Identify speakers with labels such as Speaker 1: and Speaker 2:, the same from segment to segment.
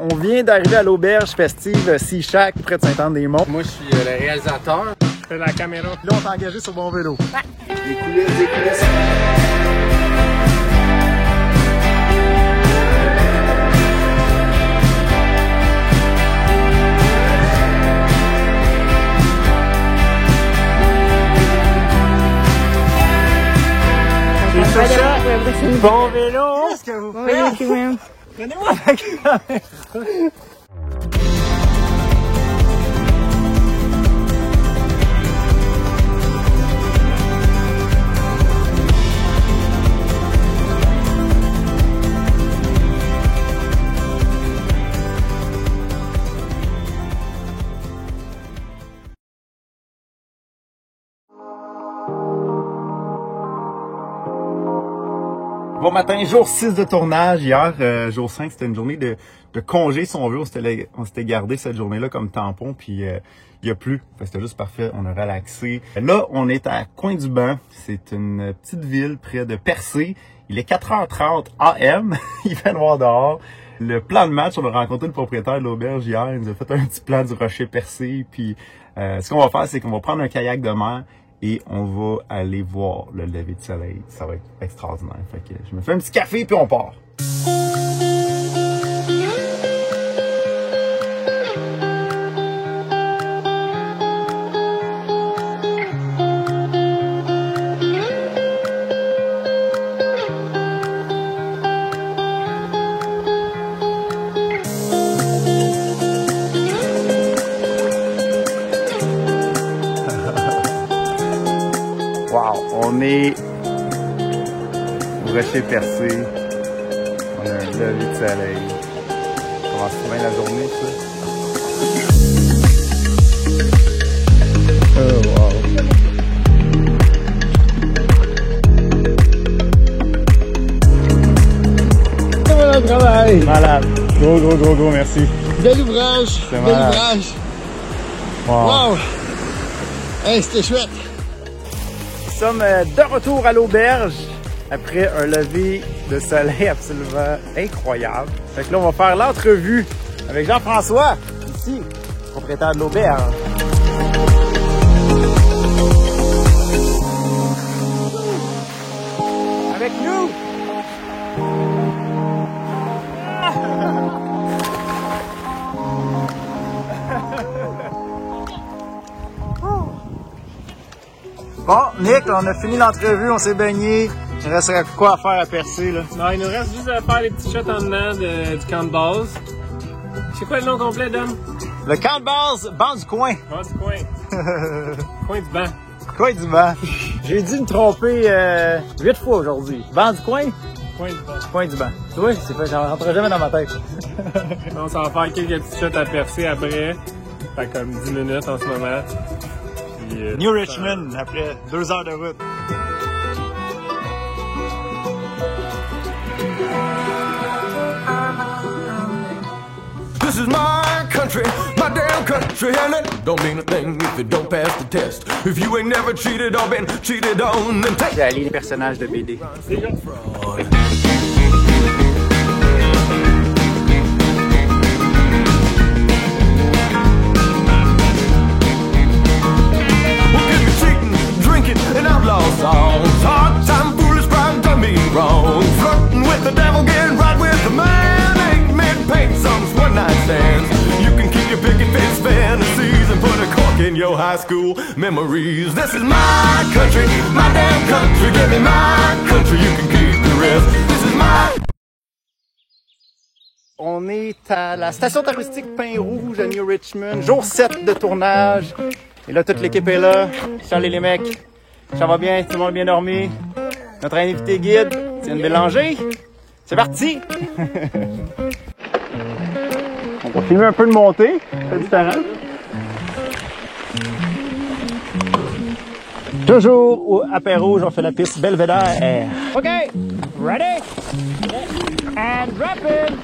Speaker 1: On vient d'arriver à l'auberge festive Sea Shack près de Sainte-Anne-des-Monts.
Speaker 2: Moi, je suis le réalisateur.
Speaker 1: Je fais la caméra. Puis là, on s'est engagé sur mon vélo.
Speaker 2: Des coulisses, des coulisses.
Speaker 1: Bon vélo! Qu'est-ce que vous faites? Prenez-moi la caméra! Bon matin, jour 6 de tournage. Hier, jour 5, c'était une journée de congé, si on veut. On s'était gardé cette journée-là comme tampon, puis il a plu. C'était juste parfait, on a relaxé. Là, on est à Coin-du-Banc. C'est une petite ville près de Percé. Il est 4h30 AM. Il fait noir dehors. Le plan de match, on a rencontré le propriétaire de l'auberge hier. Il nous a fait un petit plan du rocher percé. Puis ce qu'on va faire, c'est qu'on va prendre un kayak de mer et on va aller voir le lever de soleil. Ça va être extraordinaire. Fait que je me fais un petit café puis on part. Wow, on est au rocher percé. On a un lever de soleil. On commence bien la journée, ça. Oh, wow.
Speaker 3: Voilà le travail.
Speaker 1: Malade. Gros, merci.
Speaker 3: Bel ouvrage.
Speaker 1: C'est
Speaker 3: Bel
Speaker 1: malade.
Speaker 3: ouvrage.
Speaker 1: Wow.
Speaker 3: Wow. Hey, c'était chouette.
Speaker 1: Nous sommes de retour à l'auberge après un lever de soleil absolument incroyable. Fait que là, on va faire l'entrevue avec Jean-François, ici, propriétaire de l'auberge. Avec nous! Bon, Nick, là, on a fini l'entrevue, on s'est baigné. Il resterait quoi à faire à Percé, là?
Speaker 4: Non, il nous reste juste à faire les petits shots en dedans du camp de base. C'est quoi le nom complet, Dom?
Speaker 1: Le camp de base, banc du coin.
Speaker 4: Banc du coin. Coin du banc.
Speaker 1: Coin du banc. J'ai dû me tromper 8 fois aujourd'hui. Banc du coin?
Speaker 4: Coin du banc.
Speaker 1: Coin du banc. Tu vois, j'en rentrerai jamais dans ma tête.
Speaker 4: On s'en va faire quelques petits shots à percer après. Fait comme 10 minutes en ce moment. Puis,
Speaker 1: New Richmond, après 2 heures de route.
Speaker 5: This is my country, my damn country, and it don't mean a thing if it don't pass the test. If you ain't never cheated or been cheated on, then take
Speaker 1: J'ai allé les personnages de BD.
Speaker 5: fraud. An outlaw song. Hard time, foolish pride, done me wrong. Flirting with the devil, getting right with the man. Ain't made paint songs, one night stands. You can keep your picket fence fantasies and put a cork in your high school memories. This is my country, my damn country. Give me my country, you can keep the rest. This is my.
Speaker 1: On est à la station touristique Pin-Rouge à New Richmond. Jour 7 de tournage. Et là, toute l'équipe est là. Salut les mecs. Ça va bien? Tout le monde a bien dormi? Notre invité guide, c'est une Bélanger. C'est parti! On va filmer un peu de montée. C'est différent. Toujours au apéro, on fait la piste Belvédère. OK! Ready? And drop it!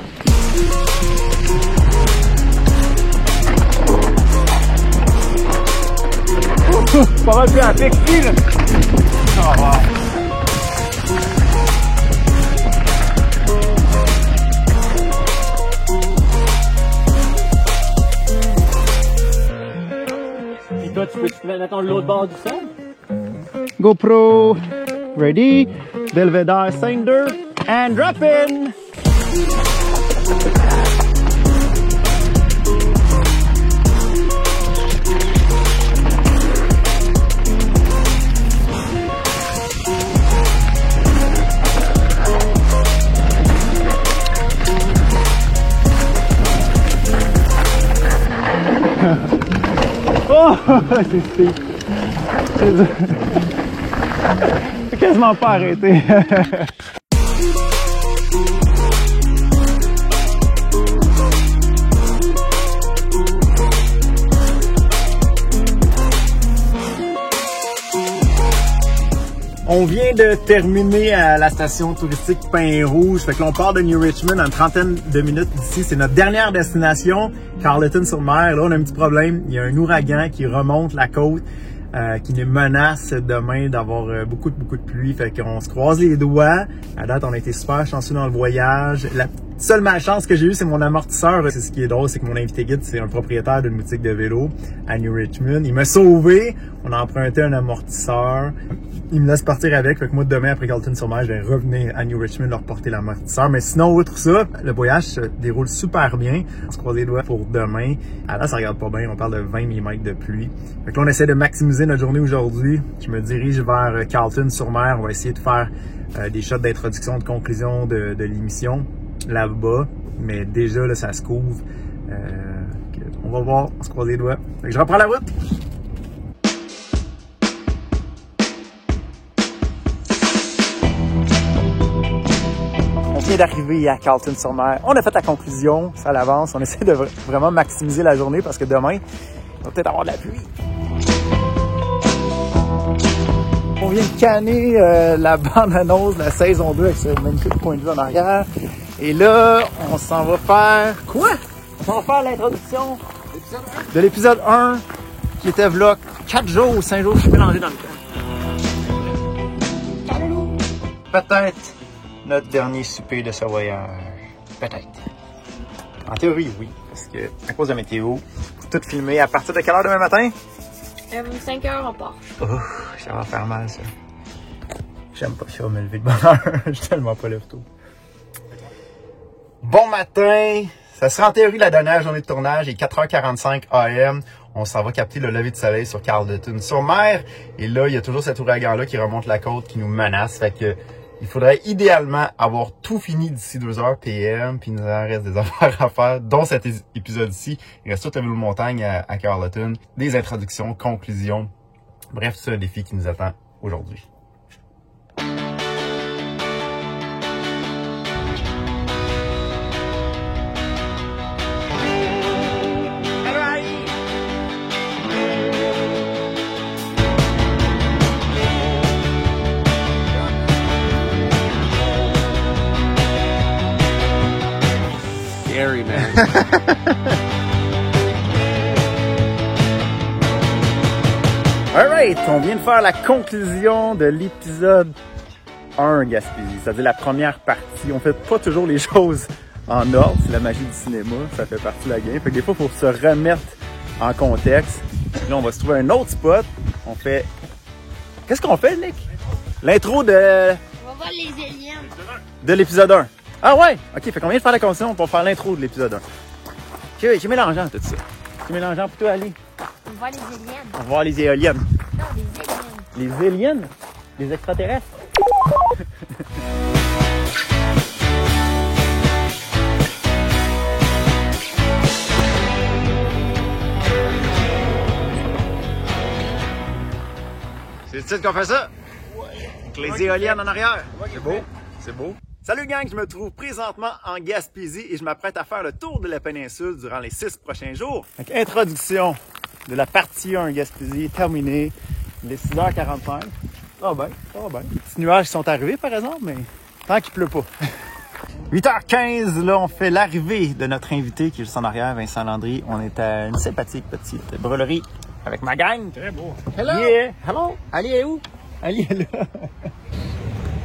Speaker 1: Pas mal plus à pic, là. Oh, wow.
Speaker 6: Tu peux te mettre l'autre bord du sol?
Speaker 1: GoPro, ready, Belvedere Sander, and drop in! Oh, c'est steep. J'ai quasiment pas arrêté. On vient de terminer à la station touristique Pain Rouge. Fait que là, on part de New Richmond en une trentaine de minutes d'ici. C'est notre dernière destination, Carleton-sur-Mer. Là, on a un petit problème. Il y a un ouragan qui remonte la côte, qui nous menace demain d'avoir beaucoup de pluie. Fait qu'on se croise les doigts. À date, on a été super chanceux dans le voyage. La seule malchance que j'ai eue, c'est mon amortisseur. C'est ce qui est drôle, c'est que mon invité guide, c'est un propriétaire d'une boutique de vélo à New Richmond. Il m'a sauvé. On a emprunté un amortisseur. Il me laisse partir avec. Fait que moi, demain, après Carleton-sur-Mer, je vais revenir à New Richmond leur porter l'amortisseur. Mais sinon, outre ça, le voyage se déroule super bien. On se croise les doigts pour demain. Ah là, ça regarde pas bien. On parle de 20 mm de pluie. Fait que là, on essaie de maximiser notre journée aujourd'hui. Je me dirige vers Carleton-sur-Mer. On va essayer de faire des shots d'introduction, de conclusion de l'émission là-bas. Mais déjà, là, ça se couvre. On va voir. On se croise les doigts. Fait que je reprends la route. On vient d'arriver à Carleton-sur-Mer. On a fait la conclusion, ça l'avance. On essaie de vraiment maximiser la journée parce que demain, on va peut-être avoir de la pluie. On vient de canner la bande-annonce de la saison 2 avec ce magnifique point de vue en arrière. Et là, on s'en va faire... Quoi? On s'en va faire l'introduction de l'épisode 1 qui était vlog 4 jours ou 5 jours. Je suis mélangé dans le temps. Peut-être notre dernier souper de ce voyage. Peut-être. En théorie, oui. Parce que, à cause de la météo, faut tout filmer. À partir de quelle heure demain matin?
Speaker 7: 5 heures, on part.
Speaker 1: Oh, ça va faire mal, ça. J'aime pas ça, me lever de bonne heure. Je suis tellement pas lève tôt. Bon matin! Ça sera en théorie la dernière journée de tournage. Il est 4h45 AM. On s'en va capter le lever du soleil sur Carleton-sur-Mer. Et là, il y a toujours cet ouragan-là qui remonte la côte, qui nous menace. Fait que il faudrait idéalement avoir tout fini d'ici 2h PM, puis il nous en reste des affaires à faire, dont cet épisode-ci. Il reste tout le vélo de montagne à Carleton, des introductions, conclusions. Bref, c'est un défi qui nous attend aujourd'hui.
Speaker 2: Scary, man.
Speaker 1: Alright, on vient de faire la conclusion de l'épisode 1 Gaspésie, c'est-à-dire la première partie. On fait pas toujours les choses en ordre, c'est la magie du cinéma, ça fait partie de la game. Fait que des fois, il faut se remettre en contexte. Là, on va se trouver un autre spot. On fait... Qu'est-ce qu'on fait, Nick? L'intro de...
Speaker 7: On va voir les aliens.
Speaker 1: De l'épisode 1. Ah ouais? Ok, fait qu'on vient de faire la conclusion pour faire l'intro de l'épisode 1. J'ai mélangeant tout ça. J'ai mélangeant pour toi, Ali.
Speaker 7: On va voir les aliens.
Speaker 1: On va voir les éoliennes.
Speaker 7: Non, les aliens.
Speaker 1: Les éoliennes? Les extraterrestres? C'est le titre qu'on fait ça? Ouais. Avec les éoliennes en arrière. C'est beau. C'est beau. Salut gang, je me trouve présentement en Gaspésie et je m'apprête à faire le tour de la péninsule durant les 6 prochains jours. Donc, introduction de la partie 1 Gaspésie terminée. Il est 6h45. Ah ben, ah ben. Les petits nuages sont arrivés par exemple, mais tant qu'il pleut pas. 8h15, là, on fait l'arrivée de notre invité qui est juste en arrière, Vincent Landry. On est à une sympathique petite brûlerie avec ma gang.
Speaker 4: Très beau.
Speaker 1: Hello! Yeah! Hello! Ali est où? Ali est là.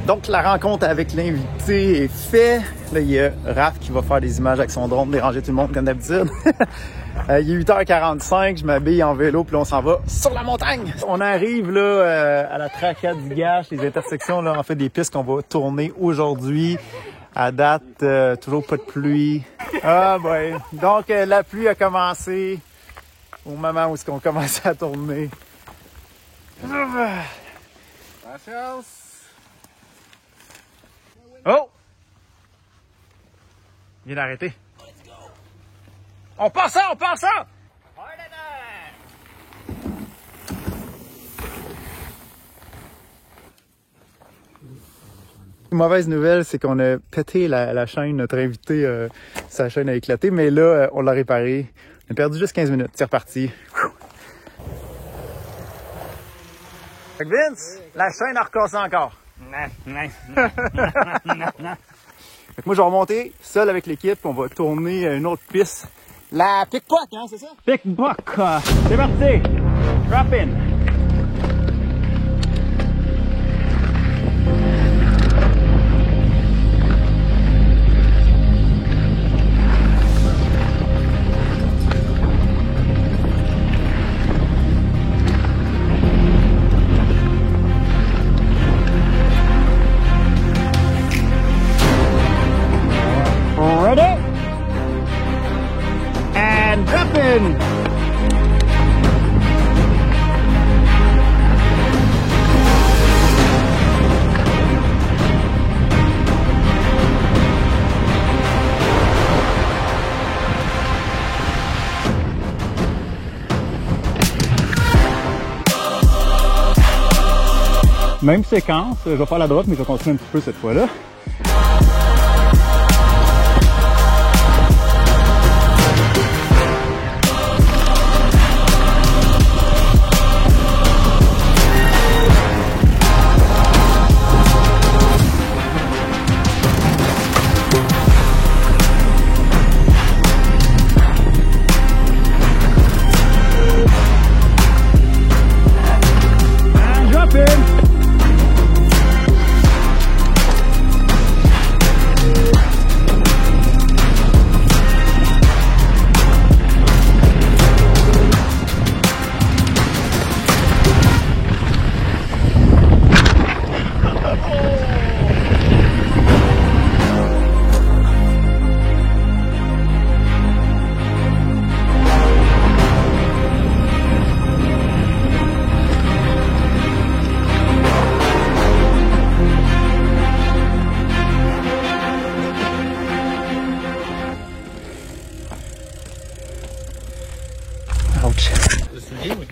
Speaker 1: Donc, la rencontre avec l'invité est faite. Là, il y a Raph qui va faire des images avec son drone, déranger tout le monde comme d'habitude. Il est 8h45, je m'habille en vélo, puis là, on s'en va sur la montagne. On arrive là à la Tracade du Gache, les intersections, là, en fait, des pistes qu'on va tourner aujourd'hui. À date, toujours pas de pluie. Ah boy. Donc, la pluie a commencé au moment où on commençait à tourner. Oh! Il vient d'arrêter. On part ça, on part ça! Mauvaise nouvelle, c'est qu'on a pété la chaîne. Notre invité, sa chaîne a éclaté, mais là, on l'a réparé. On a perdu juste 15 minutes. C'est reparti. Fait que Vince, la chaîne a recassé encore. Fait que moi, je vais remonter seul avec l'équipe. On va tourner une autre piste. La Pickpock, hein, c'est ça? Pickpock. C'est parti. Drop in. Ready? And drop in! Même séquence, je vais faire la droite, mais je vais continuer un petit peu cette fois-là.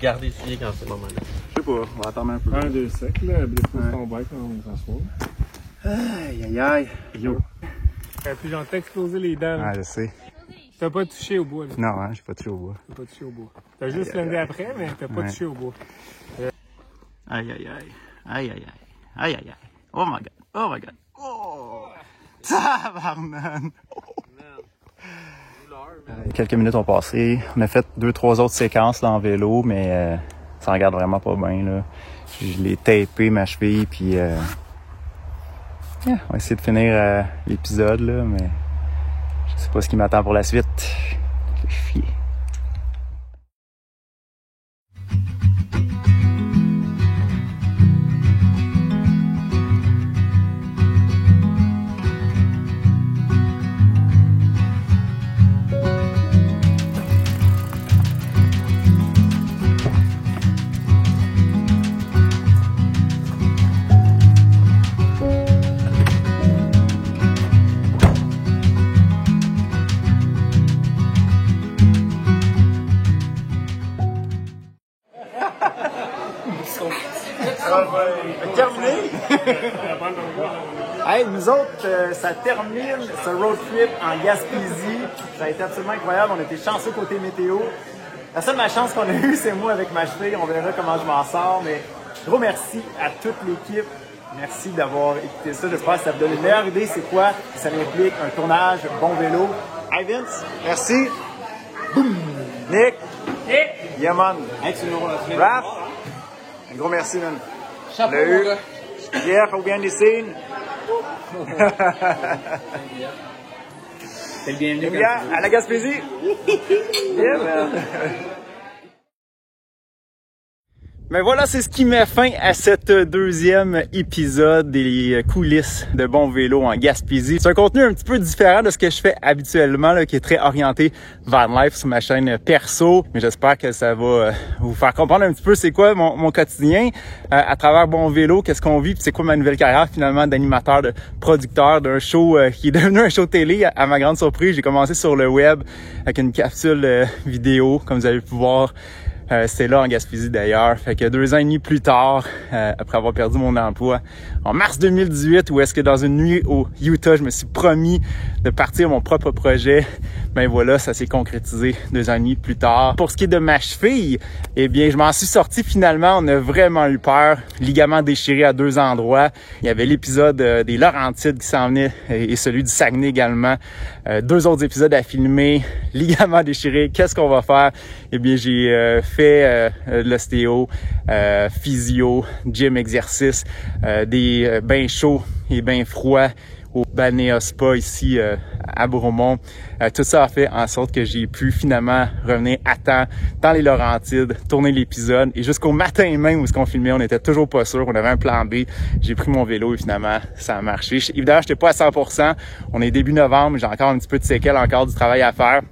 Speaker 2: Garder ici quand c'est le moment-là.
Speaker 1: Je sais pas, on va attendre un peu.
Speaker 4: 1, 2 sec, là, blesse ton bike quand on s'assoit.
Speaker 1: Aïe, aïe, aïe. Yo.
Speaker 4: Puis j'en t'ai explosé les dents.
Speaker 1: Ah, je sais.
Speaker 4: T'as pas touché au bois, là.
Speaker 1: Non, hein, j'ai pas touché au bois.
Speaker 4: T'as pas touché au bois. T'as juste landé après, mais t'as pas touché au bois.
Speaker 1: Aïe, aïe, aïe. Aïe, aïe, aïe. Aïe, aïe, aïe. Oh my god. Oh my god. Oh! Tabarnan! Quelques minutes ont passé. On a fait 2-3 autres séquences là, en vélo, mais ça regarde vraiment pas bien. Là. Je l'ai tapé ma cheville, puis on va essayer de finir l'épisode, là, mais je sais pas ce qui m'attend pour la suite. Je vais fier. Terminé! Hey, nous autres, ça termine ce road trip en Gaspésie. Ça a été absolument incroyable. On a été chanceux côté météo. La seule malchance qu'on a eue, c'est moi avec ma cheville. On verra comment je m'en sors. Mais gros merci à toute l'équipe. Merci d'avoir écouté ça. J'espère que ça vous donne une meilleure idée. C'est quoi? Ça implique un tournage bon vélo. Hey Vince, merci. Boum! Nick. Yaman.
Speaker 2: Hey, tu nous
Speaker 1: Raph. Un gros merci, man.
Speaker 2: Chapeau,
Speaker 1: mon
Speaker 2: gars.
Speaker 1: Jeff, au bien des signes.
Speaker 2: C'est le bienvenu.
Speaker 1: Bien, à la Gaspésie. Yeah, man. Mais voilà, c'est ce qui met fin à cette deuxième épisode des coulisses de Bon Vélo en Gaspésie. C'est un contenu un petit peu différent de ce que je fais habituellement, là, qui est très orienté van life sur ma chaîne perso. Mais j'espère que ça va vous faire comprendre un petit peu c'est quoi mon quotidien à travers Bon Vélo, qu'est-ce qu'on vit, puis c'est quoi ma nouvelle carrière finalement d'animateur, de producteur d'un show qui est devenu un show télé. À ma grande surprise, j'ai commencé sur le web avec une capsule vidéo, comme vous avez pu voir. C'était là en Gaspésie d'ailleurs. Fait que 2 ans et demi plus tard, après avoir perdu mon emploi en mars 2018, où est-ce que dans une nuit au Utah, je me suis promis de partir mon propre projet. Ben voilà, ça s'est concrétisé 2 ans et demi plus tard. Pour ce qui est de ma cheville, eh bien, je m'en suis sorti finalement. On a vraiment eu peur. Ligament déchiré à 2 endroits. Il y avait l'épisode des Laurentides qui s'en venait et celui du Saguenay également. 2 autres épisodes à filmer. Ligament déchiré. Qu'est-ce qu'on va faire? Eh bien, j'ai fait l'ostéo, physio, gym, exercice, des bains chauds et bains froids au Balnéa Spa ici à Bromont. Tout ça a fait en sorte que j'ai pu finalement revenir à temps dans les Laurentides, tourner l'épisode et jusqu'au matin même où ce qu'on filmait, on n'était toujours pas sûr, on avait un plan B. J'ai pris mon vélo et finalement ça a marché. Évidemment, j'étais pas à 100%. On est début novembre, j'ai encore un petit peu de séquelles, encore du travail à faire.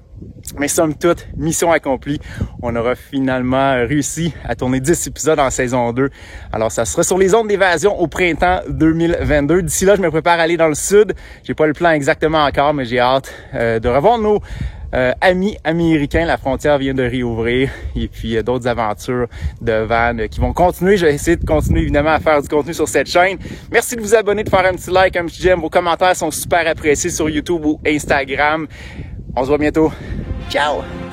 Speaker 1: Mais somme toute, mission accomplie. On aura finalement réussi à tourner 10 épisodes en saison 2. Alors, ça sera sur les ondes d'évasion au printemps 2022. D'ici là, je me prépare à aller dans le sud. J'ai pas le plan exactement encore, mais j'ai hâte de revoir nos amis américains. La frontière vient de réouvrir. Et puis, d'autres aventures de van qui vont continuer. Je vais essayer de continuer, évidemment, à faire du contenu sur cette chaîne. Merci de vous abonner, de faire un petit like, un petit j'aime. Vos commentaires sont super appréciés sur YouTube ou Instagram. On se voit bientôt. Ciao!